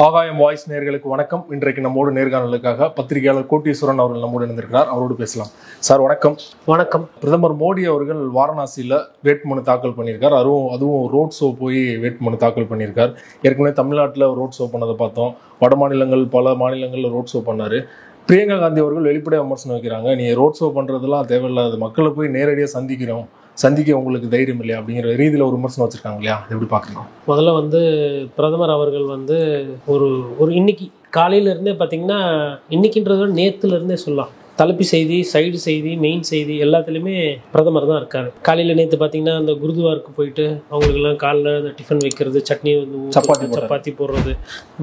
ஆகாயம் வாய்ஸ் நேயர்களுக்கு வணக்கம். இன்றைக்கு நம்மோடு நேர்காணலுக்காக பத்திரிகையாளர் கோட்டீஸ்வரன் அவர்கள் நம்மோடு இணைந்திருக்கிறார். அவரோடு பேசலாம். சார் வணக்கம். வணக்கம். பிரதமர் மோடி அவர்கள் வாரணாசியில் வேட்புமனு தாக்கல் பண்ணியிருக்கார். அதுவும் ரோட் ஷோ போய் வேட்புமனு தாக்கல் பண்ணியிருக்கார். ஏற்கனவே தமிழ்நாட்டில் ரோட் ஷோ பண்ணதை பார்த்தோம். வட மாநிலங்கள் பல மாநிலங்களில் ரோட் ஷோ பண்ணார். பிரியங்கா காந்தி அவர்கள் வெளிப்படையாக விமர்சனம் வைக்கிறாங்க. நீ ரோட் ஷோ பண்ணுறதுலாம் தேவையில்லாத, மக்களை போய் நேரடியாக சந்திக்க உங்களுக்கு தைரியம் இல்லையா அப்படிங்கிற ரீதியில் ஒரு விமர்சனம் வச்சிருக்காங்க இல்லையா? எப்படி பார்க்குறோம்? முதல்ல பிரதமர் அவர்கள் ஒரு ஒரு இன்னைக்கு காலையிலேருந்தே பார்த்தீங்கன்னா, இன்னைக்குன்றது நேற்றுலேருந்தே சொல்லலாம், தலைப்பு செய்தி, சைடு செய்தி, மெயின் செய்தி எல்லாத்துலேயுமே பிரதமர் தான் இருக்கார். காலையில் நேற்று பார்த்தீங்கன்னா அந்த குருதுவாருக்கு போயிட்டு அவங்களுக்கெல்லாம் காலைல அந்த டிஃபன் வைக்கிறது, சட்னி சப்பாத்தி போடுறது,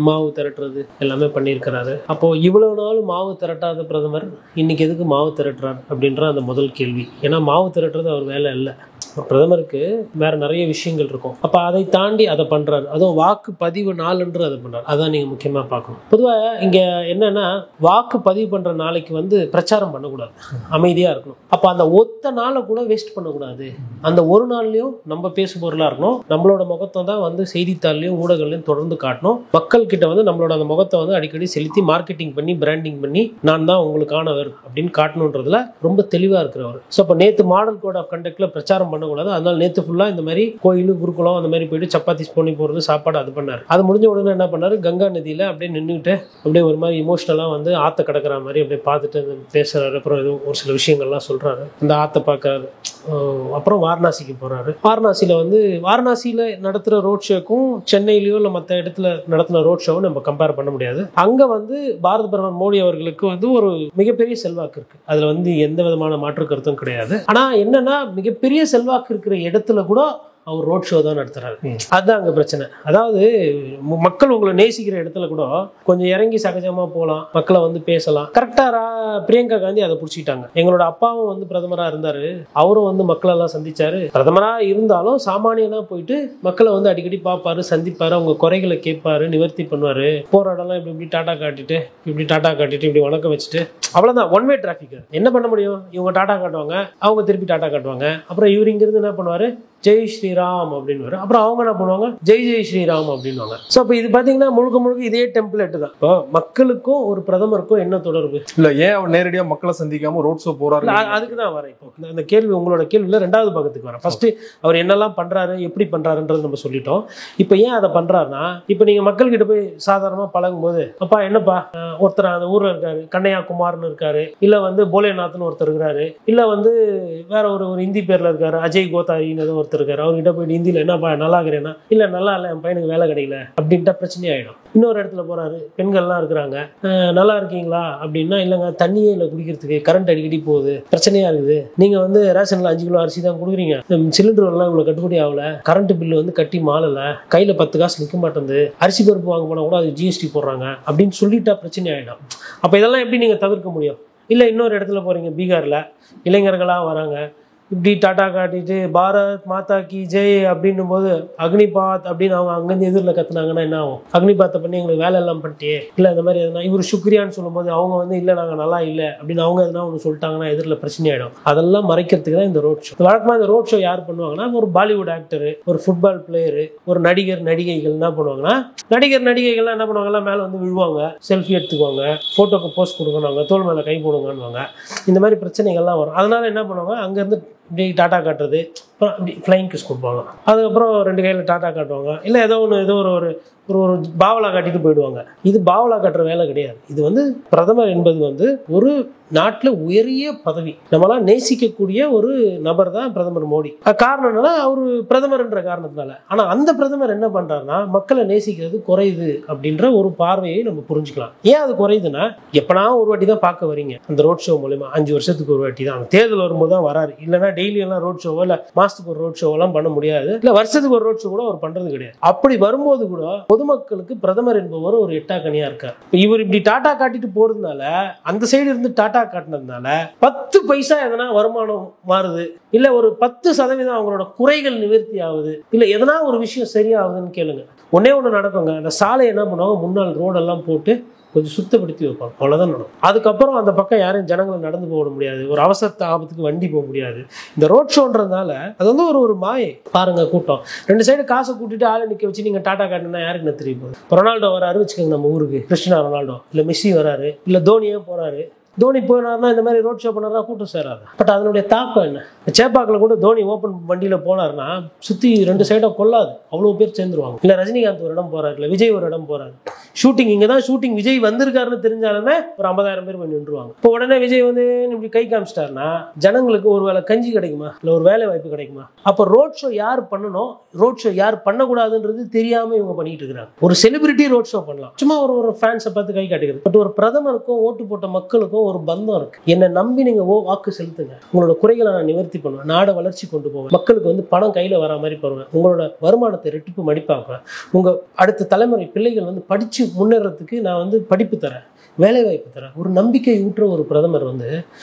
மாவு திரட்டுறது எல்லாமே பண்ணியிருக்கிறாரு. அப்போது இவ்வளோ நாள் மாவு திரட்டாத பிரதமர் இன்னைக்கு எதுக்கு மாவு திரட்டுறார் அப்படின்ற அந்த முதல் கேள்வி. ஏன்னா மாவு திரட்டுறது அவர் வேலை இல்லை. பிரதமருக்கு வேற நிறைய விஷயங்கள் இருக்கும். அப்ப அதை தாண்டி அதை பண்றாரு. அதுவும் வாக்கு பதிவு நாள்ன்று அதை பண்றாரு. அதான் நீங்க முக்கியமா பார்க்கணும். பொதுவாக இங்க என்னன்னா, வாக்கு பதிவு பண்ற நாளைக்கு பிரச்சாரம் பண்ணக்கூடாது, அமைதியா இருக்கணும். அப்ப அந்த ஒத்த நாளை கூட வேஸ்ட் பண்ணக்கூடாது. அந்த ஒரு நாள்லயும் நம்ம பேசு பொருளா இருக்கணும். நம்மளோட முகத்தை தான் செய்தித்தாள்லயும் ஊடகங்களையும் தொடர்ந்து காட்டணும். மக்கள் கிட்ட நம்மளோட அந்த முகத்தை அடிக்கடி செலுத்தி மார்க்கெட்டிங் பண்ணி பிராண்டிங் பண்ணி நான் தான் உங்களுக்கானவர் அப்படின்னு காட்டணுன்றதுல ரொம்ப தெளிவா இருக்கிறவர். ஸோ அப்போ நேற்று மாடல் கோட் ஆஃப் கண்டக்ட்ல பிரச்சாரம் பண்ணக்கூடாது. அதனால நேற்று ஃபுல்லா இந்த மாதிரி கோயில் குருகுலம் அந்த மாதிரி போயிட்டு சப்பாத்தி பண்ணி போறது, சாப்பாடு அது பண்ணாரு. அது முடிஞ்ச உடனே என்ன பண்ணாரு, கங்கா நதியில அப்படியே நின்றுட்டு அப்படியே ஒரு மாதிரி இமோஷனலா ஆத்த கிடக்கிற மாதிரி அப்படியே பார்த்துட்டு பேசுறாரு. அப்புறம் ஏதோ ஒரு சில விஷயங்கள்லாம் சொல்றாரு. அந்த ஆத்த பார்க்கறாரு. அப்புறம் வாரணாசிக்கு போறாரு. வாரணாசியில நடத்துற ரோட் ஷோக்கும் சென்னையிலயோ இல்லை மற்ற இடத்துல நடத்தின ரோட் ஷோவும் நம்ம கம்பேர் பண்ண முடியாது. அங்க பாரத பிரதமர் மோடி அவர்களுக்கு ஒரு மிகப்பெரிய செல்வாக்கு இருக்கு. அதுல எந்த விதமான மாற்று கருத்தும் கிடையாது. ஆனா என்னன்னா, மிகப்பெரிய செல்வாக்கு இருக்கிற இடத்துல கூட அவர் ரோட் ஷோ தான் நடத்துறாரு. அதுதான் அங்க பிரச்சனை. அதாவது மக்கள் உங்களை நேசிக்கிற இடத்துல கூட கொஞ்சம் இறங்கி சகஜமா போகலாம், மக்களை பேசலாம். கரெக்டா பிரியங்கா காந்தி அதை புடிச்சிட்டாங்க. எங்களோட அப்பாவும் பிரதமரா இருந்தாரு, அவரும் மக்கள் எல்லாம் சந்திச்சாரு. பிரதமரா இருந்தாலும் சாமானியனா போயிட்டு மக்களை அடிக்கடி பார்ப்பாரு, சந்திப்பாரு, அவங்க குறைகளை கேட்பாரு, நிவர்த்தி பண்ணுவாரு. போராடலாம் இப்படி டாட்டா காட்டிட்டு இப்படி வணக்கம் வச்சுட்டு அவ்வளவுதான். One way traffic. என்ன பண்ண முடியும்? இவங்க டாட்டா காட்டுவாங்க, அவங்க திருப்பி டாட்டா காட்டுவாங்க. அப்புறம் இவர் இங்கிருந்து என்ன பண்ணுவாரு, ஜெய் ஸ்ரீராம் அப்படின்னு. அப்புறம் அவங்க என்ன பண்ணுவாங்க, ஜெய் ஜெய் ஸ்ரீராம் அப்படின்வாங்க. ஸோ இப்போ இது பார்த்தீங்கன்னா முழுக்க இதே டெம்ப்ளேட் தான். இப்போ மக்களுக்கும் ஒரு பிரதமருக்கும் என்ன தொடர்பு இல்லை? ஏன் அவர் நேரடியாக மக்களை சந்திக்காம ரோட் ஷோ போறாரு? அதுக்கு தான் வரேன். இப்போ இந்த கேள்வி, உங்களோட கேள்வியில் ரெண்டாவது பக்கத்துக்கு வரேன். ஃபர்ஸ்ட் அவர் என்னெல்லாம் பண்றாரு, எப்படி பண்றாருன்றது நம்ம சொல்லிட்டோம். இப்போ ஏன் அதை பண்றாருன்னா, இப்போ நீங்க மக்கள்கிட்ட போய் சாதாரணமாக பழகும் போது, அப்பா என்னப்பா, ஒருத்தர் அந்த ஊர்ல இருக்காரு, கண்ணையா குமார்னு இருக்காரு, இல்ல போலேநாத்னு ஒருத்தர் இருக்காரு, இல்ல வேற ஒரு இந்தி பேர்ல இருக்காரு, அஜய் கோதாரின்னு ஏதோ ஒருத்தர் இருக்காரு. அவர்கிட்ட போயிட்டு ஹிந்தியில என்னப்பா நல்லா இருக்கிறேன்னா, இல்ல நல்லா இல்லை, என் பையனுக்கு வேலை கிடைக்கல அப்படின்ட்டா பிரச்சனை ஆயிடும். இன்னொரு இடத்துல போறாரு, பெண்கள்லாம் இருக்கிறாங்க, நல்லா இருக்கீங்களா அப்படின்னா, இல்லைங்க தண்ணியே இல்லை குடிக்கிறதுக்கு, கரண்ட் அடிக்கடி போகுது, பிரச்சனையா இருக்குது, நீங்க ரேஷன்ல 5 கிலோ அரிசி தான் கொடுக்குறீங்க, சிலிண்டர் எல்லாம் இவ்வளவு கட்டுப்படி ஆகல, கரண்ட் பில்லு கட்டி மாறல, கையில 10 காசு நிற்க மாட்டேங்குது, அரிசி பருப்பு வாங்க போனா கூட அது ஜிஎஸ்டி போடுறாங்க அப்படின்னு சொல்லிட்டா பிரச்சனை ஆயிடும். அப்ப இதெல்லாம் எப்படி நீங்க தவிர்க்க முடியும்? இல்ல இன்னொரு இடத்துல போறீங்க, பீகார்ல இளைஞர்களா வராங்க, இப்படி டாட்டா காட்டிட்டு பாரத் மாதா கி ஜெய் அப்படின்னும் போது அக்னிபாத் அப்படின்னு அவங்க அங்கேருந்து எதிரில் கத்துனாங்கன்னா என்ன ஆகும்? அக்னிபாத்தை பண்ணி எங்களுக்கு வேலை எல்லாம் பண்ணிட்டே இல்லை இந்த மாதிரி எதுனா இவர் சுக்ரியான்னு சொல்லும் போது அவங்க இல்லை நாங்கள் நல்லா இல்லை அப்படின்னு அவங்க எதுனா ஒன்று சொல்லிட்டாங்கன்னா எதிரில் பிரச்சனை ஆகிடும். அதெல்லாம் மறைக்கிறதுக்கு தான் இந்த ரோட் ஷோ. வழக்கமாக இந்த ரோட் ஷோ யார் பண்ணுவாங்கன்னா, ஒரு பாலிவுட் ஆக்டரு, ஒரு ஃபுட்பால் பிளேயரு, ஒரு நடிகர் நடிகைகள் என்ன பண்ணுவாங்கன்னா, நடிகைகள்லாம் என்ன பண்ணுவாங்கலாம், மேலே விழுவாங்க, செல்ஃபி எடுத்துக்குவாங்க, ஃபோட்டோக்கு போஸ்ட் கொடுக்கணுவாங்க, தோல் மேலே கை போடுவாங்க. இந்த மாதிரி பிரச்சனைகள்லாம் வரும். அதனால என்ன பண்ணுவாங்க, அங்கேருந்து இப்படி டாட்டா காட்டுறது, அப்புறம் இப்படி ஃப்ளைங் கிஸ் கொடுப்பாங்க, அதுக்கப்புறம் 2 கையில் டாட்டா காட்டுவாங்க, இல்லை ஏதோ ஒரு ஒரு பாவலா காட்டிட்டு போயிடுவாங்க. இது பாவலா காட்டுற வேலை கிடையாது. இது பிரதமர் என்பது ஒரு நாட்டில் உயரிய பதவி, நம்மளாம் நேசிக்கக்கூடிய ஒரு நபர் தான் பிரதமர் மோடி. காரணம் என்னன்னா, அவரு பிரதமர் என்ற காரணத்தினால. ஆனா அந்த பிரதமர் என்ன பண்றாருன்னா, மக்களை நேசிக்கிறது குறையுது அப்படின்ற ஒரு பார்வையை நம்ம புரிஞ்சுக்கலாம். ஏன் அது குறையுதுன்னா, எப்பனா ஒரு வாட்டி தான் பார்க்க வரீங்க அந்த ரோட் ஷோ மூலமா, 5 வருஷத்துக்கு ஒரு வாட்டி தான், தேர்தல் வரும்போது தான் வராரு. இல்லைன்னா டெய்லி எல்லாம் ரோட் ஷோவோ இல்லை மாசத்துக்கு ஒரு ரோட் ஷோ எல்லாம் பண்ண முடியாது, இல்லை வருஷத்துக்கு ஒரு ரோட் ஷோ கூட அவர் பண்றது கிடையாது. அப்படி வரும்போது கூட பொதுமக்களுக்கு பிரதமர் என்பவர் ஒரு எட்டாக்கனியா இருக்கார். இவர் இப்படி டாட்டா காட்டிட்டு போறதுனால, அந்த சைடு இருந்து டாட்டா காட்டினதுனால 10 பைசா எதனா வருமானம் மாறுது, இல்ல ஒரு 10% அவங்களோட குறைகள் நிவர்த்தி ஆகுது, இல்ல எதனா ஒரு விஷயம் சரியாகுதுன்னு கேளுங்க, ஒன்னே ஒண்ணு நடக்குங்க. அந்த சாலை என்ன பண்ணுவாங்க, முன்னாள் ரோடெல்லாம் போட்டு கொஞ்சம் சுத்தப்படுத்தி வைப்பாங்க, அவ்வளோதான் நடக்கும். அதுக்கப்புறம் அந்த பக்கம் யாரும் ஜனங்களை நடந்து போக முடியாது, ஒரு அவசர ஆபத்துக்கு வண்டி போக முடியாது. இந்த ரோட் ஷோன்றதுனால அது வந்து ஒரு மாயை பாருங்க. கூட்டம் 2 சைடு காசை கூட்டிட்டு ஆளை நிற்க வச்சு நீங்கள் டாடா காட்டுனா யாருக்கு நான் தெரியும் போகுது. ரொனால்டோ வராரு வச்சுக்கோங்க நம்ம ஊருக்கு, கிறிஸ்டியானோ ரொனால்டோ இல்லை மெஸ்ஸி வராரு இல்லை தோனியே போறாரு. தோனி போனார்னா இந்த மாதிரி ரோட் ஷோ பண்ணாரா கூட்டம் சேராது. பட் அதனுடைய தாக்கம் என்ன? சேப்பாக்கில் கூட தோனி ஓப்பன் வண்டியில் போனார்னா சுற்றி 2 சைடாக கொள்ளாது, அவ்வளோ பேர் சேர்ந்துருவாங்க. இல்லை ரஜினிகாந்த் ஒரு இடம் போறாரு, இல்லை விஜய் ஒரு இடம் போறாரு, ஷூட்டிங் இங்கே தான் ஷூட்டிங், விஜய் வந்திருக்காருன்னு தெரிஞ்சாலுமே ஒரு 50,000 பேர் போய் நின்றுவாங்க. இப்போ உடனே விஜய் வந்து இப்படி கை காமிச்சிட்டாருன்னா ஜனங்களுக்கு ஒரு வேளை கஞ்சி கிடைக்குமா, இல்லை ஒரு வேலை வாய்ப்பு கிடைக்குமா? அப்போ ரோட் ஷோ யார் பண்ணணும், ரோட் ஷோ யார் பண்ணக்கூடாதுன்றது தெரியாம இவங்க பண்ணிட்டு இருக்கிறாங்க. ஒரு செலிபிரிட்டி ரோட் ஷோ பண்ணலாம், சும்மா ஒரு ஃபேன்ஸை பார்த்து கை காட்டுகிறது. பட் ஒரு பிரதமருக்கும் ஓட்டு போட்ட மக்களுக்கும் ஒரு பந்தம் இருக்கு. என்னை நம்பி நீங்க வாக்கு செலுத்துங்க, உங்களோட குறைகளை நான் நிவர்த்தி பண்ணுவேன், நாடை வளர்ச்சி கொண்டு போவேன், மக்களுக்கு வந்து பணம் கையில வர மாதிரி பண்ணுவேன், உங்களோட வருமானத்தை ரெட்டிப்பு மடிப்பாக்குவேன், உங்க அடுத்த தலைமுறை பிள்ளைகள் வந்து படிச்சு முன்னேறதுக்கு நான் வந்து படிப்பு தரேன், வேலை வாய்ப்பு தரேன். ஒரு நம்பிக்கை ஊற்ற ஒரு பிரதமர் வந்து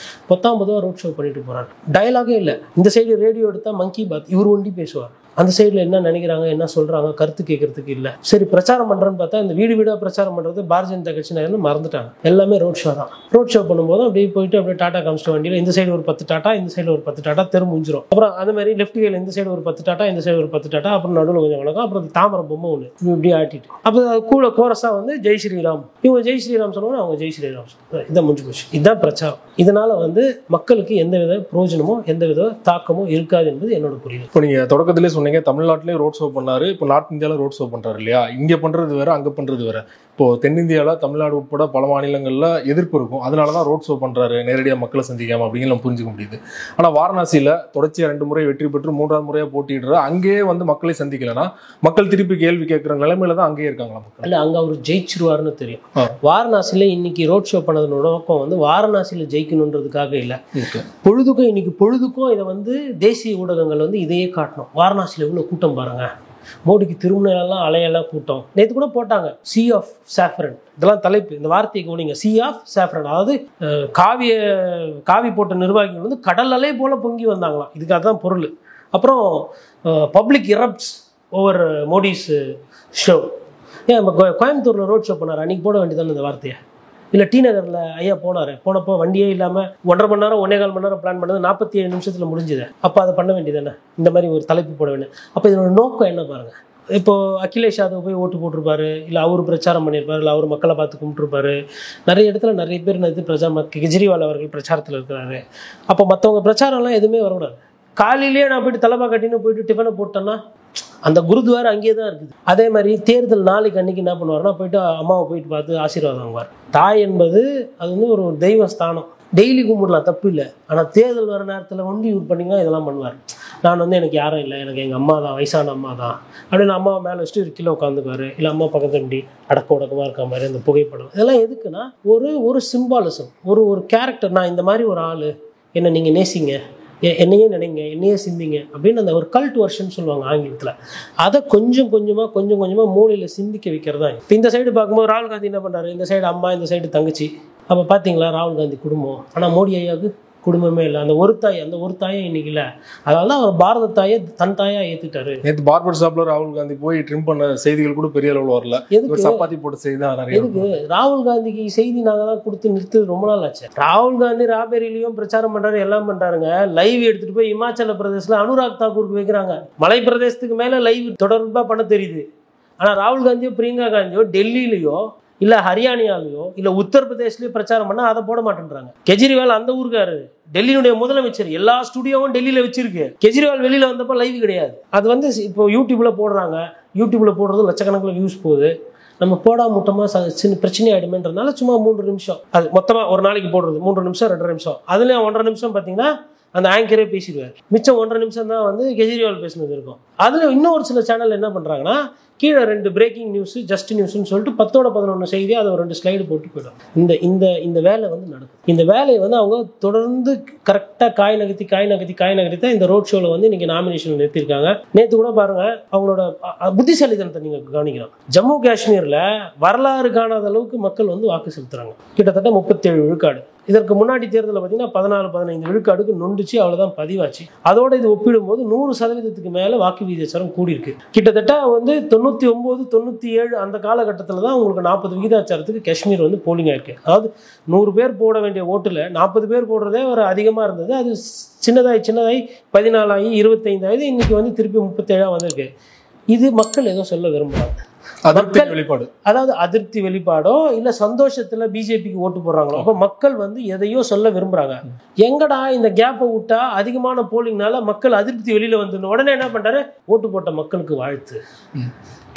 19 ரோட் ஷோ பண்ணிட்டு போறாரு. டயலாகே இல்லை. இந்த சைடு ரேடியோ எடுத்தா மங்கி பாத் இவர் ஒண்டி பேசுவார், அந்த சைடில் என்ன நினைக்கிறாங்க என்ன சொல்கிறாங்க கருத்து கேட்கறதுக்கு இல்லை. சரி பிரச்சாரம் பண்ணுறேன்னு பார்த்தா இந்த வீடு வீடாக பிரச்சாரம் பண்ணுறது பாரதிய ஜனதா கட்சி நான் மறந்துட்டாங்க. எல்லாமே ரோட் ஷோ தான். ரோட் ஷோ பண்ணும்போது அப்படியே போயிட்டு அப்படியே டாட்டா காமிச்சிட்டு வண்டியில் இந்த சைடு ஒரு 10 டாட்டா, இந்த சைடில் ஒரு 10 டாட்டா, தெரு முடிஞ்சிடும். அப்புறம் அந்த மாதிரி லெஃப்ட் கையில் இந்த சைடு ஒரு 10 டாட்டா, இந்த சைடு ஒரு 10 டாட்டா, அப்புறம் நடுவில் கொஞ்சம் வழக்கம், அப்புறம் தாமரை பொம்மை ஒன்று இப்படி ஆட்டிட்டு, அப்போ கூட கோரஸாக வந்து ஜெய் ஸ்ரீராம், இவங்க ஜெய் ஸ்ரீராம் சொல்லுவாங்க, அவங்க ஜெய் ஸ்ரீராம் சொல்லுவாங்க. இதான் முடிஞ்சு போச்சு. இதுதான் பிரச்சாரம். இதனால வந்து மக்களுக்கு எந்தவித பிரயோஜனமோ எந்தவித தாக்கமோ இருக்காது என்பது என்னோட புரியுது. இப்போ நீங்க தொடக்கத்திலே சொன்னீங்க தமிழ்நாட்டிலே ரோட் ஷோ பண்ணாரு, இப்போ நார்த் இந்தியாவில் ரோட் ஷோ பண்றாரு இல்லையா? இங்க பண்றது வேற, அங்க பண்றது வேற. இப்போ தென்னிந்தியாவில் தமிழ்நாடு உட்பட பல மாநிலங்களில் எதிர்ப்பு இருக்கும், அதனால தான் ரோட் ஷோ பண்றாரு, நேரடியாக மக்களை சந்திக்காம அப்படின்னு நம்ம புரிஞ்சுக்க முடியுது. ஆனால் வாரணாசியில் தொடர்ச்சியாக 2 முறை வெற்றி பெற்று 3ஆவது முறையாக போட்டிடுற அங்கேயே வந்து மக்களை சந்திக்கலைன்னா மக்கள் திருப்பி கேள்வி கேட்குற நிலைமையில தான் அங்கேயே இருக்காங்களா மக்கள்? இல்லை, அங்கே அவர் ஜெயிச்சிருவாருன்னு தெரியும். வாரணாசியில் இன்னைக்கு ரோட் ஷோ பண்ணதோட நோக்கம் வந்து வாரணாசியில் ஜெயிக்கணுன்றதுக்காக இல்லை. பொழுதுக்கும் இன்னைக்கு பொழுதுக்கும் இதை வந்து தேசிய ஊடகங்கள் வந்து இதையே காட்டணும். வாரணாசியில் எவ்வளோ கூட்டம் பாருங்க, மோடிக்கு திருமணம் அலையெல்லாம் கூட்டம். நேற்று கூட போட்டாங்க சி ஆஃப் சாஃப்ரன், இதெல்லாம் தலைப்பு. இந்த வார்த்தையை கவனிங்க, சி ஆஃப் சாஃப்ரன். அதாவது காவி போட்ட நிர்வாகிகள் வந்து கடல் அலை போல பொங்கி வந்தாங்களாம், இதுக்கு அதுதான் பொருள். அப்புறம் பப்ளிக் இரப்ட்ஸ் ஓவர் மோடிஸ் ஷோ. ஏன் கோயம்புத்தூரில் ரோட் ஷோ பண்ணார், அன்றைக்கி போட வேண்டியதானே இந்த வார்த்தையை? இல்லை டி நகரில் ஐயா போனப்போ வண்டியே இல்லாமல் 1.5 மணி நேரம் 1.25 மணி நேரம் பிளான் பண்ணது 47 நிமிஷத்தில் முடிஞ்சுது. அப்போ அதை பண்ண வேண்டியதானே, இந்த மாதிரி ஒரு தலைப்பு போட வேண்டியது. அப்போ இதோட நோக்கம் என்ன பாருங்கள். இப்போது அகிலேஷ் யாதவ் போய் ஓட்டு போட்டிருப்பாரு, இல்லை அவர் பிரச்சாரம் பண்ணியிருப்பாரு, இல்லை அவர் மக்களை பார்த்து கும்பிட்டுருப்பாரு. நிறைய இடத்துல நிறைய பேர் கெஜ்ரிவால் அவர்கள் பிரச்சாரத்தில் இருக்கிறாரு. அப்போ மற்றவங்க பிரச்சாரம்லாம் எதுவுமே வரக்கூடாது. காலையிலேயே நான் போயிட்டு தலப்பா கட்டின்னு போயிட்டு டிஃபனை போட்டேன்னா அந்த குருத்வாரா அங்கேயே தான் இருக்குது. அதே மாதிரி தேர்தல் நாளைக்கு அன்னைக்கு என்ன பண்ணுவார்னா போயிட்டு அம்மாவை போயிட்டு பார்த்து ஆசீர்வாதம் வாங்குவார். தாய் என்பது அது வந்து ஒரு தெய்வ ஸ்தானம், டெய்லி கும்பிடலாம், தப்பு இல்லை. ஆனால் தேர்தல் வர நேரத்தில் ஒண்டி யூஸ் பண்ணிங்கன்னா இதெல்லாம் பண்ணுவார். நான் வந்து எனக்கு யாரும் இல்லை, எனக்கு எங்கள் அம்மா தான், வயசான அம்மா தான் அப்படின்னு அம்மாவை மேலே வச்சுட்டு ஒரு கிலோ உட்காந்துக்குவார். இல்லை அம்மா பக்கத்து வண்டி அடக்க உடக்கமாக இருக்க மாதிரி அந்த புகைப்படம். இதெல்லாம் எதுக்குன்னா ஒரு சிம்பாலிசம், ஒரு கேரக்டர். நான் இந்த மாதிரி ஒரு ஆள், என்னை நீங்கள் நேசிங்க, என்னையே நினைங்க, என்னையே சிந்திங்க அப்படின்னு அந்த ஒரு கல்ட் வெர்ஷன் சொல்லுவாங்க ஆங்கிலத்தில். அதை கொஞ்சம் கொஞ்சமாக மூளையில் சிந்திக்க வைக்கிறதா. இப்போ இந்த சைடு பார்க்கும்போது ராகுல் காந்தி என்ன பண்ணுறாரு, இந்த சைடு அம்மா, இந்த சைடு தங்கச்சி. அப்போ பார்த்தீங்களா ராகுல் காந்தி குடும்பம். ஆனால் மோடி ஐயாவுக்கு குடும்பமே இல்லை. அந்த ஒரு தாயை இன்னைக்கு இல்லை. அதனால தான் அவர் பாரத தாயை தன் தாயா ஏற்றுட்டாரு. நேற்று பார்பர் ஷாப்ல ராகுல் காந்தி போய் ட்ரிம் பண்ண செய்திகள் கூட பெரிய அளவில் வரல. எதுக்கு சப்பாத்தி போட்ட செய்தி தான் நிறைய. எதுக்கு ராகுல் காந்திக்கு செய்தி நாங்கள் தான் கொடுத்து நிறுத்து ரொம்ப நாள் ஆச்சு. ராகுல் காந்தி ராபேரிலையும் பிரச்சாரம் பண்றாரு, எல்லாம் பண்றாருங்க. லைவ் எடுத்துட்டு போய் இமாச்சல பிரதேசல அனுராக் தாக்கூருக்கு வைக்கிறாங்க. மலை பிரதேசத்துக்கு மேல லைவ் தொடர்பா பண்ண தெரியுது. ஆனா ராகுல் காந்தியோ பிரியங்கா காந்தியோ டெல்லியிலையோ இல்ல ஹரியானாலையோ இல்ல உத்தரப்பிரதேஷ்லயோ பிரச்சாரம் பண்ணா அதை போட மாட்டேன்றாங்க. கெஜ்ரிவால் அந்த ஊருக்காரு, டெல்லியினுடைய முதலமைச்சர், எல்லா ஸ்டுடியோவும் டெல்லியில வச்சிருக்கு. கெஜ்ரிவால் வெளியில வந்தப்போ லைவ் கிடையாது. அது வந்து இப்போ யூடியூப்ல போடுறாங்க. யூடியூப்ல போடுறது லட்சக்கணக்கில் வியூஸ் போகுது. நம்ம போடா முட்டமா சின்ன பிரச்சனை ஆயிடுமேன்றதுனால சும்மா 3 நிமிஷம், அது மொத்தமா ஒரு நாளைக்கு போடுறது 3 நிமிஷம் 2.5 நிமிஷம். அதுல 1.5 நிமிஷம் பாத்தீங்கன்னா அந்த ஆங்கரே பேசிடுவார். மிச்சம் 1.5 நிமிஷம் தான் வந்து கெஜ்ரிவால் பேசினது இருக்கும். அதுல இன்னும் ஒரு சில சேனல் என்ன பண்றாங்கன்னா கீழே 2 பிரேக்கிங் நியூஸ், ஜஸ்ட் நியூஸ்ன்னு சொல்லிட்டு 10ஓட 11 செய்தி அதை ஒரு 2 ஸ்லைடு போட்டு போயிடும். இந்த வேலை வந்து நடக்கும். இந்த வேலையை வந்து அவங்க தொடர்ந்து கரெக்டாக காய் நகர்த்தி தான் இந்த ரோட் ஷோவில் வந்து இன்னைக்கு நாமினேஷன் நிறுத்திருக்காங்க. நேற்று கூட பாருங்க அவங்களோட புத்திசாலித்தனத்தை நீங்க கவனிக்கலாம். ஜம்மு காஷ்மீர்ல வரலாறு காணாத அளவுக்கு மக்கள் வந்து வாக்கு செலுத்துறாங்க. கிட்டத்தட்ட 37 விழுக்காடு. இதற்கு முன்னாடி தேர்தலில் பார்த்தீங்கன்னா 14-15 விழுக்காடுக்கு நொண்டுச்சு, அவ்வளோதான் பதிவாச்சு. அதோட இது ஒப்பிடும்போது 100% மேலே வாக்கு விகிதாச்சாரம் கூடியிருக்கு. கிட்டத்தட்ட வந்து 99-97 அந்த காலகட்டத்தில் தான் உங்களுக்கு 40 விகிதாச்சாரத்துக்கு காஷ்மீர் வந்து போலிங் ஆயிருக்கு. அதாவது 100 பேர் போட வேண்டிய ஓட்டில் 40 பேர் போடுறதே ஒரு அதிகமாக இருந்தது. அது சின்னதாகி 14 ஆகி 25 ஆகி இன்னைக்கு வந்து திருப்பி 37 வந்திருக்கு. இது மக்கள் ஏதோ சொல்ல விரும்புகிறாங்க. வெளிப்பாடு, அதாவது அதிருப்தி வெளிப்பாடோ இல்ல சந்தோஷத்துல பிஜேபிக்கு ஓட்டு போடுறாங்களோ. அப்ப மக்கள் வந்து எதையோ சொல்ல விரும்புறாங்க. எங்கடா இந்த கேப்பை விட்டா அதிகமான போலிங்னால மக்கள் அதிருப்தி வெளியில வந்து உடனே என்ன பண்றாரு, ஓட்டு போட்ட மக்களுக்கு வாழ்த்து,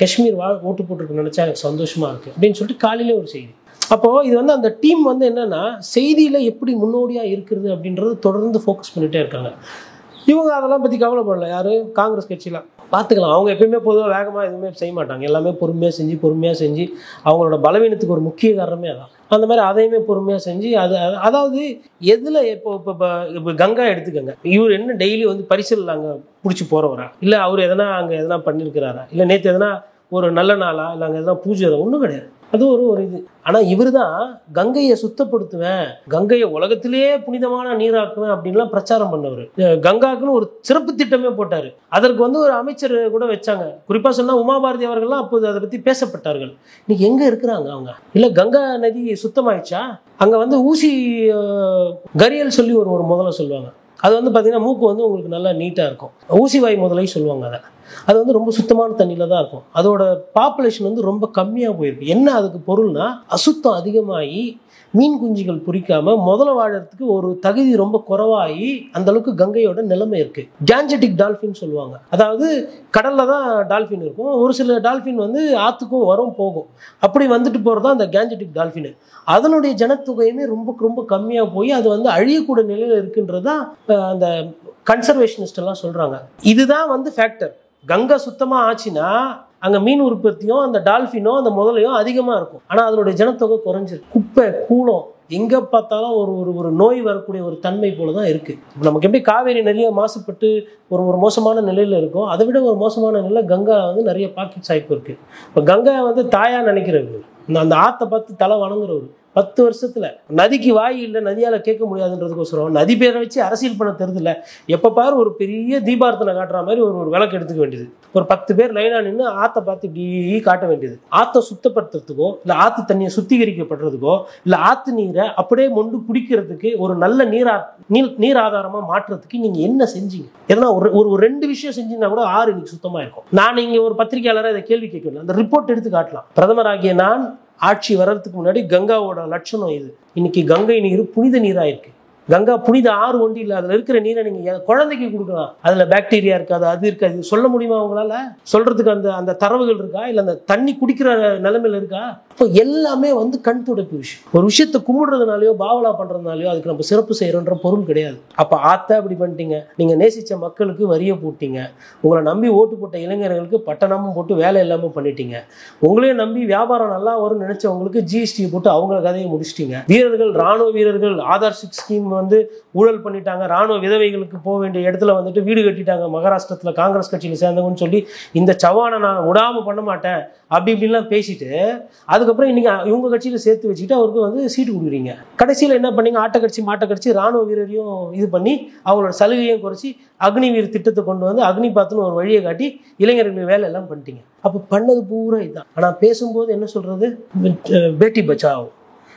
காஷ்மீர் ஓட்டு போட்டுருக்கு நினைச்சா எனக்கு சந்தோஷமா இருக்கு அப்படின்னு சொல்லிட்டு காலையிலே ஒரு செய்தி. அப்போ இது வந்து அந்த டீம் வந்து என்னன்னா செய்தியில எப்படி முன்னோடியா இருக்கிறது அப்படின்றது தொடர்ந்து ஃபோக்கஸ் பண்ணிட்டே இருக்காங்க. இவங்க அதெல்லாம் பற்றி கவலைப்படல. யார்? காங்கிரஸ் கட்சியில் பார்த்துக்கலாம். அவங்க எப்பயுமே பொதுவாக வேகமாக எதுவுமே செய்ய மாட்டாங்க. எல்லாமே பொறுமையாக செஞ்சு அவங்களோட பலவீனத்துக்கு ஒரு முக்கிய காரணமே அதான். அந்த மாதிரி அதையுமே பொறுமையாக செஞ்சு அதாவது எதில் இப்போ கங்கா எடுத்துக்கோங்க. இவர் என்ன டெய்லி வந்து பரிசல் அங்கே பிடிச்சி போகிறவரா, இல்லை அவர் அங்கே எதனா பண்ணியிருக்கிறாரா, இல்லை நேற்று எதனா ஒரு நல்ல நாளா, இல்லை அங்கே எதனா பூஜை, ஒன்றும் கிடையாது. அது ஒரு இது. ஆனால் இவர் தான் கங்கையை சுத்தப்படுத்துவேன், கங்கையை உலகத்திலேயே புனிதமான நீராக்குவேன் அப்படின்லாம் பிரச்சாரம் பண்ணவர். கங்காக்குன்னு ஒரு சிறப்பு திட்டமே போட்டார். அதற்கு வந்து ஒரு அமைச்சர் கூட வச்சாங்க. குறிப்பாக சொன்னால் உமாபாரதி அவர்கள்லாம் அப்போது அதை பற்றி பேசப்பட்டார்கள். இன்னைக்கு எங்கே இருக்கிறாங்க அவங்க? இல்லை கங்கா நதி சுத்தமாயிடுச்சா? அங்கே வந்து ஊசி கரியல் சொல்லி ஒரு முதல்ல சொல்லுவாங்க. அது வந்து பார்த்தீங்கன்னா மூக்கு வந்து உங்களுக்கு நல்லா நீட்டாக இருக்கும். ஊசி வாய் முதலை சொல்லுவாங்க. அது வந்து ரொம்ப சுத்தமான தண்ணியில் தான் இருக்கும். அதோட பாப்புலேஷன் வந்து ரொம்ப கம்மியாக போயிருக்கு. என்ன அதுக்கு பொருள்னா, அசுத்தம் அதிகமாகி மீன் குஞ்சுகள் பொறிக்காம முதல்ல வாழறதுக்கு ஒரு தகுதி ரொம்ப குறைவாகி அந்த அளவுக்கு கங்கையோட நிலைமை இருக்கு. கேஞ்சட்டிக் டால்ஃபின் சொல்லுவாங்க. அதாவது கடல்ல தான் டால்ஃபின் இருக்கும். ஒரு சில டால்ஃபின் வந்து ஆத்துக்கும் வரும் போகும். அப்படி வந்துட்டு போறதா அந்த கேஞ்சட்டிக் டால்ஃபின். அதனுடைய ஜனத்தொகையுமே ரொம்ப ரொம்ப கம்மியாக போய் அது வந்து அழியக்கூடிய நிலையில் இருக்குன்றதான் அந்த கன்சர்வேஷனிஸ்ட் எல்லாம் சொல்றாங்க. இதுதான் வந்து ஃபேக்டர். கங்கை சுத்தமாக ஆச்சுன்னா அங்கே மீன் உற்பத்தியும் அந்த டால்ஃபினோ அந்த முதலையும் அதிகமாக இருக்கும். ஆனால் அதனுடைய ஜனத்தொகை குறைஞ்சிருக்கு. குப்பை கூலம் எங்கே பார்த்தாலும் ஒரு நோய் வரக்கூடிய ஒரு தன்மை போல தான் இருக்குது. இப்போ நமக்கு எப்படி காவேரி நிறைய மாசுபட்டு ஒரு மோசமான நிலையில் இருக்கும், அதை விட ஒரு மோசமான நிலை கங்கா வந்து நிறைய பாக்கெட்ஸ் ஆகிப்பு இருக்குது. இப்போ கங்கா வந்து தாயாக நினைக்கிறவர்கள், அந்த ஆற்றை பார்த்து தலை வணங்குறவர் 10 வருஷத்துல நதிக்கு வாய் இல்லை, நதியால் கேட்க முடியாதுன்றதுக்கோசரம் நதி பேரை வச்சு அரசியல் பண்ண தெரியுதுல்ல. எப்போ பாரு ஒரு பெரிய தீபார்த்தனை காட்டுற மாதிரி ஒரு விளக்கு எடுத்துக்க வேண்டியது. ஒரு 10 பேர் லைனாக நின்று ஆற்றை பார்த்து இப்படி காட்ட வேண்டியது. ஆற்றை சுத்தப்படுத்துறதுக்கோ இல்லை ஆற்று தண்ணியை சுத்திகரிக்கப்படுறதுக்கோ இல்லை ஆற்று நீரை அப்படியே மொண்டு குடிக்கிறதுக்கு ஒரு நல்ல நீர் ஆதாரமாக மாற்றுறதுக்கு நீங்கள் என்ன செஞ்சீங்க? ஏன்னா ஒரு 2 விஷயம் செஞ்சீங்கன்னா கூட ஆறு இன்னைக்கு சுத்தமாக இருக்கும். நான் இங்கே ஒரு பத்திரிகையாளராக இதை கேள்வி கேட்கணும். அந்த ரிப்போர்ட் எடுத்து காட்டலாம். பிரதமர் ஆகிய நான் ஆட்சி வர்றதுக்கு முன்னாடி கங்காவோட லட்சணம் இது. இன்னைக்கு கங்கை நீர் புனித நீராயிருக்கு. கங்கா புனித ஆறு ஒன்று இல்லை. அதில் இருக்கிற நீரை நீங்கள் குழந்தைக்கு கொடுக்கலாம். அதில் பாக்டீரியா இருக்காது, அது இருக்காது. சொல்ல முடியுமா அவங்களால? சொல்றதுக்கு அந்த தரவுகள் இருக்கா? இல்லை அந்த தண்ணி குடிக்கிற நிலைமையில இருக்கா? இப்போ எல்லாமே வந்து கண் துடைப்பு விஷயம். ஒரு விஷயத்தை கும்பிடுறதுனாலையோ பாவலா பண்றதுனாலையோ அதுக்கு நம்ம சிறப்பு செய்யறோன்ற பொருள் கிடையாது. அப்போ ஆத்த அப்படி பண்ணிட்டீங்க. நீங்க நேசிச்ச மக்களுக்கு வரிய போட்டீங்க. உங்களை நம்பி ஓட்டு போட்ட இளைஞர்களுக்கு பட்டணமும் போட்டு வேலை இல்லாமல் பண்ணிட்டீங்க. உங்களையும் நம்பி வியாபாரம் நல்லா வரும்னு நினைச்சவங்களுக்கு ஜிஎஸ்டி போட்டு அவங்க கதையை முடிச்சிட்டீங்க. வீரர்கள், ராணுவ வீரர்கள் ஆதார் 6 ஸ்கீம் வந்து ஊழல் பண்ணிட்டாங்க. ராணுவ விதவைகளுக்கு போக வேண்டிய இடத்துல வந்துட்டு வீடு கட்டிட்டாங்க. மகாராஷ்டிரத்தில் காங்கிரஸ் கட்சியில் சேர்ந்தவங்கன்னு சொல்லி இந்த சவானை நான் விடாம பண்ண மாட்டேன் அப்படி இப்படின்லாம் பேசிட்டு அதுக்கப்புறம் இன்னைக்கு இவங்க கட்சியில் சேர்த்து வச்சுக்கிட்டு அவருக்கு வந்து சீட்டு கொடுக்குறீங்க. கடைசியில் என்ன பண்ணீங்க? ஆட்ட கட்சி மாட்ட கட்சி ராணுவ வீரரையும் இது பண்ணி அவங்களோட சலுகையும் குறைச்சி அக்னிவீர் திட்டத்தை கொண்டு வந்து அக்னி பாத்துன்னு ஒரு வழியை காட்டி இளைஞர்களுக்கு வேலை எல்லாம் பண்ணிட்டீங்க. அப்போ பண்ணது பூரா இதுதான். ஆனால் பேசும்போது என்ன சொல்றது? பேட்டி பச்சாவ்,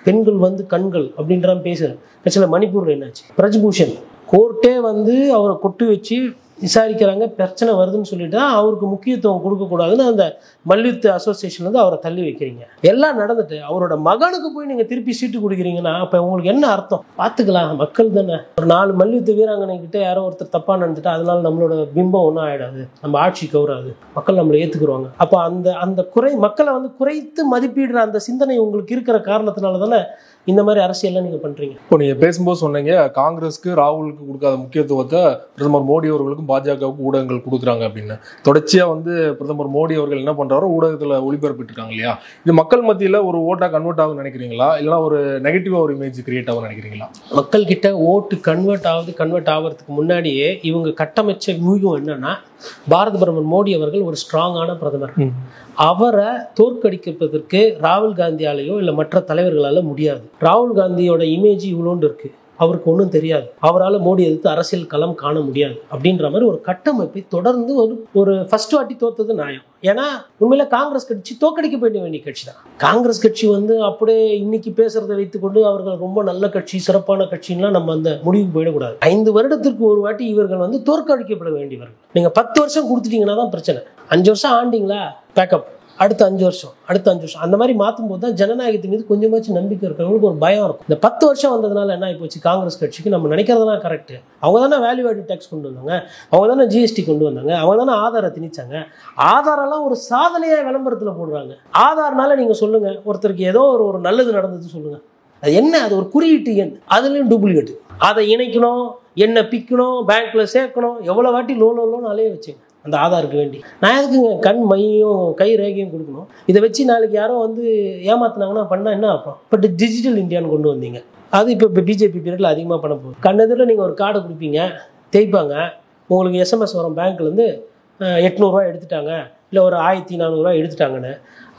பெண்கள் வந்து கண்கள் அப்படின்றான் பேசுறேன். கட்சியில் மணிப்பூரில் என்னாச்சு? பிரஜ்பூஷன் கோர்ட்டே வந்து அவரை கொட்டு வச்சு விசாரிக்கிறாங்க. பிரச்சனை வருதுன்னு சொல்லிட்டு அவருக்கு முக்கியத்துவம் கொடுக்கக்கூடாதுன்னு அந்த மல்யுத்த அசோசியேஷன் வந்து அவரை தள்ளி வைக்கிறீங்க. எல்லாம் நடந்துட்டு அவரோட மகனுக்கு போய் நீங்கள் திருப்பி சீட்டு கொடுக்குறீங்கன்னா அப்போ உங்களுக்கு என்ன அர்த்தம்? பார்த்துக்கலாம், மக்கள் தானே. ஒரு 4 மல்யுத்த வீராங்கனை கிட்ட யாரோ ஒருத்தர் தப்பாக நடந்துட்டா அதனால நம்மளோட பிம்பம் ஒன்றும் ஆகிடாது, நம்ம ஆட்சி கவுராது, மக்கள் நம்மளை ஏற்றுக்குருவாங்க. அப்போ அந்த மக்களை வந்து குறைத்து மதிப்பிடுற அந்த சிந்தனை உங்களுக்கு இருக்கிற காரணத்தினால தானே இந்த மாதிரி அரசியல்லாம் நீங்க பண்றீங்க. இப்போ நீங்க பேசும்போது சொன்னீங்க காங்கிரஸ்க்கு ராகுலுக்கு கொடுக்காத முக்கியத்துவத்தை பிரதமர் மோடி அவர்களுக்கும் பாஜகவுக்கு ஊடகங்கள் கொடுக்குறாங்க அப்படின்னு. தொடர்ச்சியா வந்து பிரதமர் மோடி அவர்கள் என்ன பண்றாரோ ஊடகத்துல ஒளிபரப்பிட்டு இருக்காங்க இல்லையா? இது மக்கள் மத்தியில ஒரு ஓட்டா கன்வெர்ட் ஆகும் நினைக்கிறீங்களா, இல்லைன்னா ஒரு நெகட்டிவா ஒரு இமேஜ் கிரியேட் ஆகும் நினைக்கிறீங்களா? மக்கள் கிட்ட ஓட்டு கன்வெர்ட் ஆகிறதுக்கு முன்னாடியே இவங்க கட்டமைச்ச வியூகம் என்னன்னா, பாரத பிரதமர் மோடி அவர்கள் ஒரு ஸ்ட்ராங்கான பிரதமர். அவரை தோற்கடிப்பதற்கு ராகுல் காந்தியாலேயோ இல்லை மற்ற தலைவர்களால முடியாது. ராகுல் காந்தியோட இமேஜ் இவ்வளோண்டு இருக்கு, அவருக்கு ஒன்றும் தெரியாது, அவரால் மோடி எதிர்த்து அரசியல் களம் காண முடியாது அப்படின்ற மாதிரி ஒரு கட்டமைப்பை தொடர்ந்து ஒரு ஃபர்ஸ்ட் வாட்டி தோத்தது நியாயம். ஏன்னா உண்மையில காங்கிரஸ் கட்சி தோற்கடிக்க வேண்டிய கட்சி தான். காங்கிரஸ் கட்சி வந்து அப்படியே இன்னைக்கு பேசுறதை வைத்துக்கொண்டு அவர்கள் ரொம்ப நல்ல கட்சி, சிறப்பான கட்சின்லாம் நம்ம அந்த முடிவுக்கு போயிடக்கூடாது. 5 வருடத்திற்கு ஒரு வாட்டி இவர்கள் வந்து தோற்கடிக்கப்பட வேண்டியவர்கள். நீங்க 10 வருஷம் கொடுத்துட்டீங்கன்னா தான் பிரச்சனை. 5 வருஷம் ஆண்டிங்களா, பேக்கப், அடுத்த 5 வருஷம் அந்த மாதிரி மாற்றும் போது தான் ஜனநாயகத்தின் மீது கொஞ்சமாச்சும் நம்பிக்கை இருக்கிறவங்களுக்கு ஒரு பயம் இருக்கும். இந்த 10 வருஷம் வந்ததுனால என்ன ஆகி போச்சு, காங்கிரஸ் கட்சிக்கு நம்ம நினைக்கிறதெல்லாம் கரெக்ட். அவங்க தானே வேல்யூ ஆடட் டேக்ஸ் கொண்டு வந்தாங்க, அவங்க தானே ஜிஎஸ்டி கொண்டு வந்தாங்க, அவங்க தானே ஆதாரை திணிச்சாங்க. ஆதாரெல்லாம் ஒரு சாதனையா விளம்பரத்தில் போடுறாங்க. ஆதார்னால நீங்க சொல்லுங்க, ஒருத்தருக்கு ஏதோ ஒரு நல்லது நடந்தது சொல்லுங்க, அது என்ன, அது ஒரு குறியீட்டு எண், அதுலயும் டூப்ளிகேட், அதை இணைக்கணும், என்ன பிக்கணும், பேங்க்ல சேர்க்கணும், எவ்வளவு வாட்டி லோன் அலைய வச்சுங்க அந்த ஆதாருக்கு வேண்டி. நான் எதுக்குங்க கண் மையும் கை ரேகையும் கொடுக்கணும்? இதை வச்சு நாளைக்கு யாரோ வந்து ஏமாத்தினாங்கன்னா பண்ணால் என்ன ஆகும்? பட் டிஜிட்டல் இந்தியான்னு கொண்டு வந்தீங்க, அது இப்போ பிஜேபி பீரியடில் அதிகமாக பண்ண போகுது. கண்ணெதிரில் நீங்கள் ஒரு கார்டு கொடுப்பீங்க, தேய்ப்பாங்க, உங்களுக்கு எஸ்எம்எஸ் வரும், பேங்க்லேருந்து 800 ரூபா எடுத்துட்டாங்க, இல்லை ஒரு 1400 ரூபா எடுத்துட்டாங்கன்னு.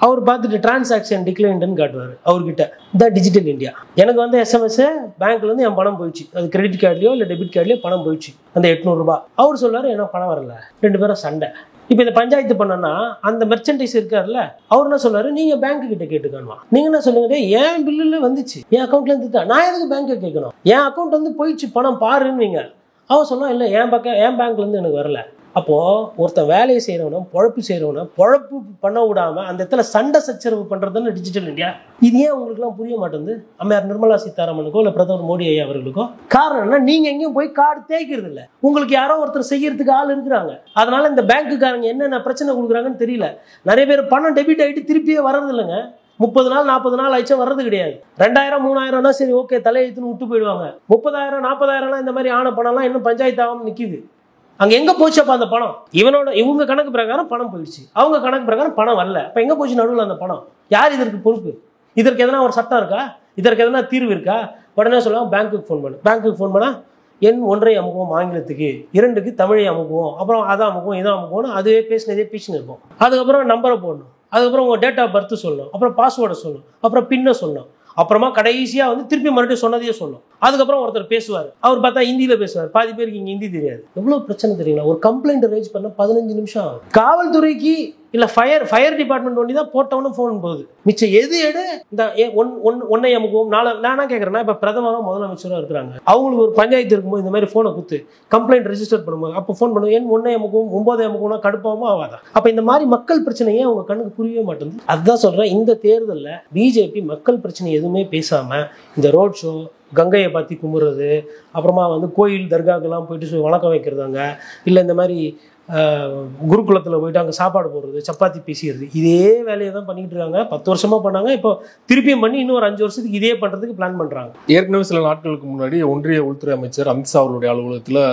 அவர் பார்த்துட்டு டிரான்சாக்ஷன் டிக்ளைன்டுன்னு காட்டுவார் அவர்கிட்ட. இந்த டிஜிட்டல் இந்தியா. எனக்கு வந்து எஸ்எம்எஸ் பேங்க்லேருந்து என் பணம் போயிடுச்சு, அது கிரெடிட் கார்ட்லையோ இல்லை டெபிட் கார்ட்லையோ பணம் போயிடுச்சு, அந்த 800 ரூபா. அவர் சொல்லுவார் எனக்கு பணம் வரல, 2 பேரும் சண்டை. இப்போ இந்த பஞ்சாயத்து பண்ணனா அந்த மெர்ச்சன்டைஸ் இருக்கார்ல, அவர் என்ன சொல்றாரு, நீங்க பேங்க் கிட்ட கேட்டுக்கணுமா. நீங்க என்ன சொல்லுங்க, என் பில்லுல வந்துச்சு, என் அக்கௌண்ட்ல இருந்து, நான் எதுக்கு பேங்க்கை கேட்கணும், என் அக்கௌண்ட் வந்து போயிடுச்சு பணம் பாருன்னு. அவன் சொல்லுவான் இல்லை என் பேங்க்ல இருந்து எனக்கு வரல. அப்போ ஒருத்தன் வேலையை செய்யறவனும் பொழப்பு செய்யறவனும் பொழப்பு பண்ண விடாம அந்த இடத்துல சண்டை சச்சரவு பண்றதுன்னு டிஜிட்டல் இந்தியா. இது ஏன் உங்களுக்கு எல்லாம் புரிய மாட்டேங்குது அம்மையார் நிர்மலா சீதாராமனுக்கோ இல்ல பிரதமர் மோடி ஐயா அவர்களுக்கோ? காரணம் என்ன, நீங்க எங்கேயும் போய் கார்டு தேய்க்கிறது இல்லை, உங்களுக்கு யாரோ ஒருத்தர் செய்யறதுக்கு ஆள் இருக்கிறாங்க. அதனால இந்த பேங்க்குக்காரங்க என்னென்ன பிரச்சனை கொடுக்குறாங்கன்னு தெரியல. நிறைய பேர் பணம் டெபிட் ஆகிட்டு திருப்பியே வர்றது இல்லைங்க. 30 நாள் 40 நாள் ஆயிடுச்சா வர்றது கிடையாது. 2000 3000னா சரி ஓகே தலையெழுத்துன்னு விட்டு போயிடுவாங்க. 30,000 40,000 இந்த மாதிரி ஆன பணம்லாம் இன்னும் பஞ்சாயத்து ஆகாம நிக்குது. அங்க எங்க போச்சுப்பா அந்த பணம்? இவங்க கணக்கு பிரகாரம் பணம் போயிடுச்சு, அவங்க கணக்கு பிரகாரம் பணம் வரல. அப்ப எங்க போச்சு நடுவில் அந்த பணம்? யார் இதற்கு பொறுப்பு? இதற்கு எதனா ஒரு சட்டம் இருக்கா? இதற்கு எதனா தீர்வு இருக்கா? உடனே சொல்லலாம் பேங்க்குக்கு ஃபோன் பண்ணு. பேங்க்குக்கு ஃபோன் பண்ணா எண் 1 அமுக்குவோம் ஆங்கிலத்துக்கு, 2க்கு தமிழை அமுக்குவோம், அப்புறம் அதை அமுக்குவோம் இதை அமுக்குவோம்னு அதுவே பேசினதே பேசின்னு இருக்கும். அதுக்கப்புறம் நம்பரை போடணும், அதுக்கப்புறம் உங்க டேட் ஆஃப் பர்த் சொல்லணும், அப்புறம் பாஸ்வேர்டை சொல்லணும், அப்புறம் பின்னை சொல்லணும், அப்புறமா கடைசியா வந்து திருப்பி மறுபடியும் சொன்னதையே சொல்லணும். அதுக்கப்புறம் ஒருத்தர் பேசுவார், அவர் பார்த்தா ஹிந்தியில பேசுவார், பாதி பேருக்கு இங்க ஹிந்தி தெரியாது. எவ்வளவு பிரச்சனை தெரியுங்களா? ஒரு கம்ப்ளைண்ட் ரைஸ் பண்ண 15 நிமிஷம் ஆகும். காவல்துறைக்கு இல்ல ஃபயர் டிபார்ட்மெண்ட் ஒண்டி தான் போட்டவனும் ஃபோன் போகுது. மிச்சம் எது இந்த ஒன்னை அமுக்குவோம் நானா கேட்கறேன்னா, இப்ப பிரதமரும் முதலமைச்சரும் இருக்கிறாங்க, அவங்களுக்கு ஒரு பஞ்சாயத்து இருக்கும்போது இந்த மாதிரி போனை குத்து கம்ப்ளைண்ட் ரெஜிஸ்டர் பண்ணும்போது அப்போ ஃபோன் பண்ணுவோம், என் 1 அமுக்குவோம் 9 அமுக்குவோம்னா கடுப்பாமோ ஆகாதா? அப்ப இந்த மாதிரி மக்கள் பிரச்சனையே அவங்க கண்ணுக்கு புரியவே மாட்டேங்குது. அதுதான் சொல்றேன், இந்த தேர்தலில் பிஜேபி மக்கள் பிரச்சனை எதுவுமே பேசாம இந்த ரோட் ஷோ, கங்கையை பற்றி கும்பிட்றது, அப்புறமா வந்து கோயில் தர்காக்கெல்லாம் போயிட்டு வணக்கம் வைக்கிறதாங்க, இல்லை இந்த மாதிரி குருகுலத்தில் போயிட்டு அங்கே சாப்பாடு போடுறது, சப்பாத்தி பேசிடுறது, இதே வேலையை தான் பண்ணிட்டு இருக்காங்க. 10 வருஷமா பண்ணாங்க, இப்போ திருப்பியும் பண்ணி இன்னும் ஒரு 5 வருஷத்துக்கு இதே பண்ணுறதுக்கு பிளான் பண்ணுறாங்க. ஏற்கனவே சில நாட்களுக்கு முன்னாடி ஒன்றிய உள்துறை அமைச்சர் அமித்ஷா அவருடைய அலுவலகத்தில்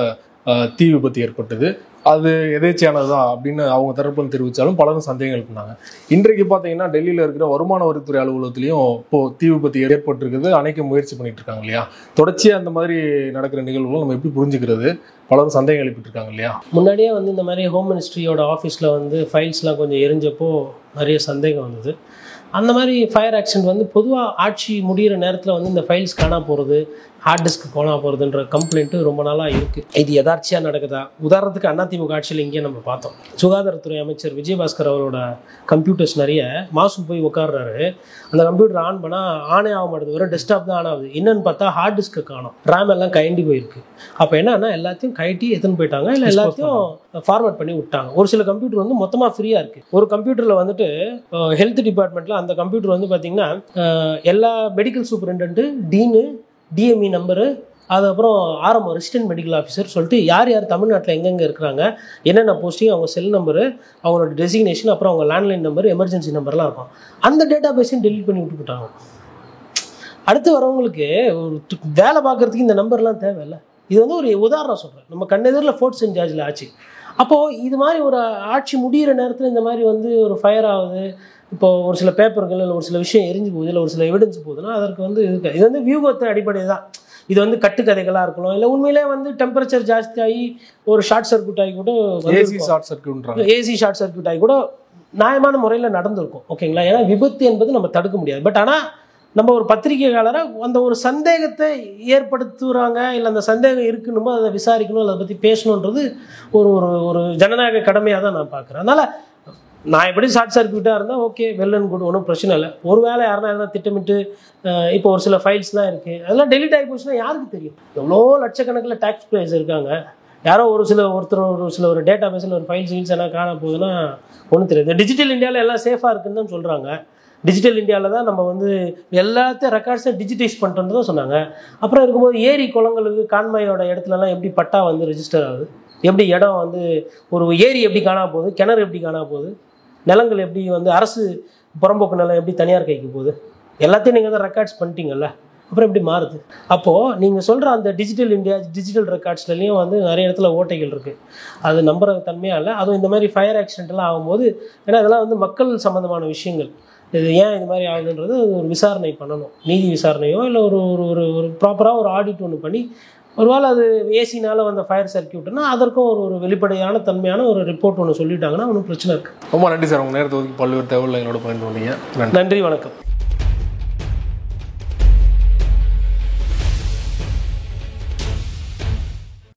தீ விபத்து ஏற்பட்டது. அது எதேச்சியானதுதான் அப்படின்னு அவங்க தரப்புன்னு தெரிவித்தாலும் பலரும் சந்தேகங்கள் பண்ணாங்க. இன்றைக்கு பார்த்தீங்கன்னா டெல்லியில் இருக்கிற வருமான வரித்துறை அலுவலகத்திலையும் இப்போ தீ விபத்து ஏற்பட்டிருக்கிறது, அணைக்க முயற்சி பண்ணிட்டு இருக்காங்க இல்லையா? தொடர்ச்சியாக அந்த மாதிரி நடக்கிற நிகழ்வுகள் நம்ம எப்படி புரிஞ்சுக்கிறது? பலரும் சந்தேகம் எழுப்பிட்டு இருக்காங்க இல்லையா? முன்னாடியே வந்து இந்த மாதிரி ஹோம் மினிஸ்ட்ரியோட ஆஃபீஸில் வந்து ஃபைல்ஸ்லாம் கொஞ்சம் எரிஞ்சப்போ நிறைய சந்தேகம் வந்தது. அந்த மாதிரி ஃபயர் ஆக்சிடென்ட் வந்து பொதுவாக ஆட்சி முடிகிற நேரத்தில் வந்து இந்த ஃபைல்ஸ் காணா போகிறது, ஹார்ட் டிஸ்க் காணா போகிறதுன்ற கம்ப்ளைண்ட்டு ரொம்ப நாளாக இருக்குது. இது எதார்ச்சியாக நடக்குதா? உதாரணத்துக்கு அதிமுக ஆட்சியில் இங்கே நம்ம பார்த்தோம், சுகாதாரத்துறை அமைச்சர் விஜயபாஸ்கர் அவரோட கம்ப்யூட்டர்ஸ் நிறைய மாசு போய் உட்காடுறாரு. அந்த கம்ப்யூட்டர் ஆன் பண்ணால் ஆனே ஆக மாட்டேது, வெறும் டெஸ்க்டாப் தான் ஆன் ஆகுது. என்னன்னு பார்த்தா ஹார்ட் டிஸ்க்கு காணும், ரேம் எல்லாம் கயண்டி போயிருக்கு. அப்போ என்னன்னா எல்லாத்தையும் கயட்டி எடுத்துன்னு போயிட்டாங்க, இல்லை எல்லாத்தையும் ஃபார்வர்ட் பண்ணி விட்டாங்க. ஒரு சில கம்ப்யூட்டர் வந்து மொத்தமாக ஃப்ரீயாக இருக்குது. ஒரு கம்ப்யூட்டரில் வந்துட்டு ஹெல்த் டிபார்ட்மெண்ட்டில் அந்த கம்ப்யூட்டர் வந்து பார்த்தீங்கன்னா எல்லா மெடிக்கல் சூப்பரிண்டென்ட்டு, டீனு, டிஎம்இ நம்பரு, அதுக்கப்புறம் ஆர்எம்ஓ ரெசிடென்ட் மெடிக்கல் ஆஃபீஸர் சொல்லிட்டு யார் யார் தமிழ்நாட்டில் எங்கெங்கே இருக்கிறாங்க, என்னென்ன போஸ்டிங், அவங்க செல் நம்பரு, அவங்களோட டெசிக்னேஷன், அப்புறம் அவங்க லேண்ட்லைன் நம்பர், எமர்ஜென்சி நம்பர்லாம் இருக்கும். அந்த டேட்டா பேஸையும் டெலிட் பண்ணி விட்டுக்கிட்டாங்க. அடுத்து வரவங்களுக்கு ஒரு வேலை பார்க்குறதுக்கு இந்த நம்பர்லாம் தேவையில்லை. இது வந்து ஒரு உதாரணம் சொல்கிறேன். நம்ம கண்ணெதிரில் ஃபோர்ட் செயின்ட் ஜார்ஜில் ஆச்சு. அப்போது இது மாதிரி ஒரு ஆட்சி முடிகிற நேரத்தில் இந்த மாதிரி வந்து ஒரு ஃபயர் ஆகுது, இப்போ ஒரு சில பேப்பர்கள் இல்லை ஒரு சில விஷயம் எரிஞ்சு போகுது, இல்லை ஒரு சில எவிடன்ஸ் போகுதுன்னா அதற்கு வந்து இது வந்து வியூகத்தை அடிப்படை தான். இது வந்து கட்டுக்கதைகளாக இருக்கலாம், இல்லை உண்மையிலே வந்து டெம்பரேச்சர் ஜாஸ்தியாகி ஒரு ஷார்ட் சர்க்யூட் ஆகி கூட ஏசி ஷார்ட் சர்க்யூட்ன்றாங்க. ஏசி ஷார்ட் சர்க்யூட் ஆகி கூட நியாயமான முறையில் நடந்திருக்கும். ஓகேங்களா? ஏன்னா விபத்து என்பது நம்ம தடுக்க முடியாது. பட் ஆனால் நம்ம ஒரு பத்திரிகையாளரை அந்த ஒரு சந்தேகத்தை ஏற்படுத்துகிறாங்க, இல்லை அந்த சந்தேகம் இருக்குன்னு அதை விசாரிக்கணும், அதை பற்றி பேசணுன்றது ஒரு ஒரு ஒரு ஜனநாயக கடமையாக தான் நான் பார்க்குறேன். அதனால் நான் எப்படி ஷார்ட் சர்க்யூட்டாக இருந்தால் ஓகே, வெல் அண்ட் குட், ஒன்றும் பிரச்சனை இல்லை. ஒரு வேளை யாருன்னா திட்டமிட்டு இப்போ ஒரு சில ஃபைல்ஸ்லாம் இருக்குது, அதெல்லாம் டெலிட் ஆகி போச்சுன்னா யாருக்கு தெரியும்? எவ்வளோ லட்சக்கணக்கில் டேக்ஸ் பேயர்ஸ் இருக்காங்க. யாரோ ஒரு சில ஒரு டேட்டா பேஸில் ஒரு ஃபைல்ஸ் எல்லாம் காண போகுதுன்னா ஒன்றும் தெரியாது. டிஜிட்டல் இந்தியாவில் எல்லாம் சேஃபாக இருக்குன்னு தான் சொல்கிறாங்க. டிஜிட்டல் இந்தியாவில் தான் நம்ம வந்து எல்லாத்தையும் ரெக்கார்ட்ஸை டிஜிட்டைஸ் பண்ணுறோன்னு தான் சொன்னாங்க. அப்புறம் இருக்கும்போது ஏரி குளங்களுக்கு கான்மாயோட இடத்துலலாம் எப்படி பட்டா வந்து ரெஜிஸ்டர் ஆகுது, எப்படி இடம் வந்து ஒரு ஏரி எப்படி காணா போகுது, கிணறு எப்படி காணா போகுது, நிலங்கள் எப்படி வந்து அரசு புறம்போக்கு நிலம் எப்படி தனியார் கைக்கு போகுது, எல்லாத்தையும் நீங்கள் தான் ரெக்கார்ட்ஸ் பண்ணிட்டீங்கல்ல, அப்புறம் எப்படி மாறுது? அப்போது நீங்கள் சொல்கிற அந்த டிஜிட்டல் இந்தியா டிஜிட்டல் ரெக்கார்ட்ஸ்லையும் வந்து நிறைய இடத்துல ஓட்டைகள் இருக்குது. அது நம்புற தன்மையாக இல்லை. அதுவும் இந்த மாதிரி ஃபயர் ஆக்சிடென்ட்லாம் ஆகும்போது, ஏன்னா இதெல்லாம் வந்து மக்கள் சம்மந்தமான விஷயங்கள், இது ஏன் இது மாதிரி ஆகுதுன்றது ஒரு விசாரணை பண்ணணும். நீதி விசாரணையோ இல்லை ஒரு ஒரு ஒரு ப்ராப்பராக ஒரு ஆடிட் ஒன்று பண்ணி, ஒருவேளை அது ஏசினால் வந்த ஃபயர் சர்க்யூட்னா அதற்கும் ஒரு வெளிப்படையான தன்மையான ஒரு ரிப்போர்ட் ஒன்று சொல்லிட்டாங்கன்னா ஒன்றும் பிரச்சனை இருக்குது. ரொம்ப நன்றி சார், உங்கள் நேரத்தை ஒதுக்கி பல்வேறு தகவல் எங்களோட பகிர்ந்து கொண்டீங்க. நன்றி, வணக்கம்.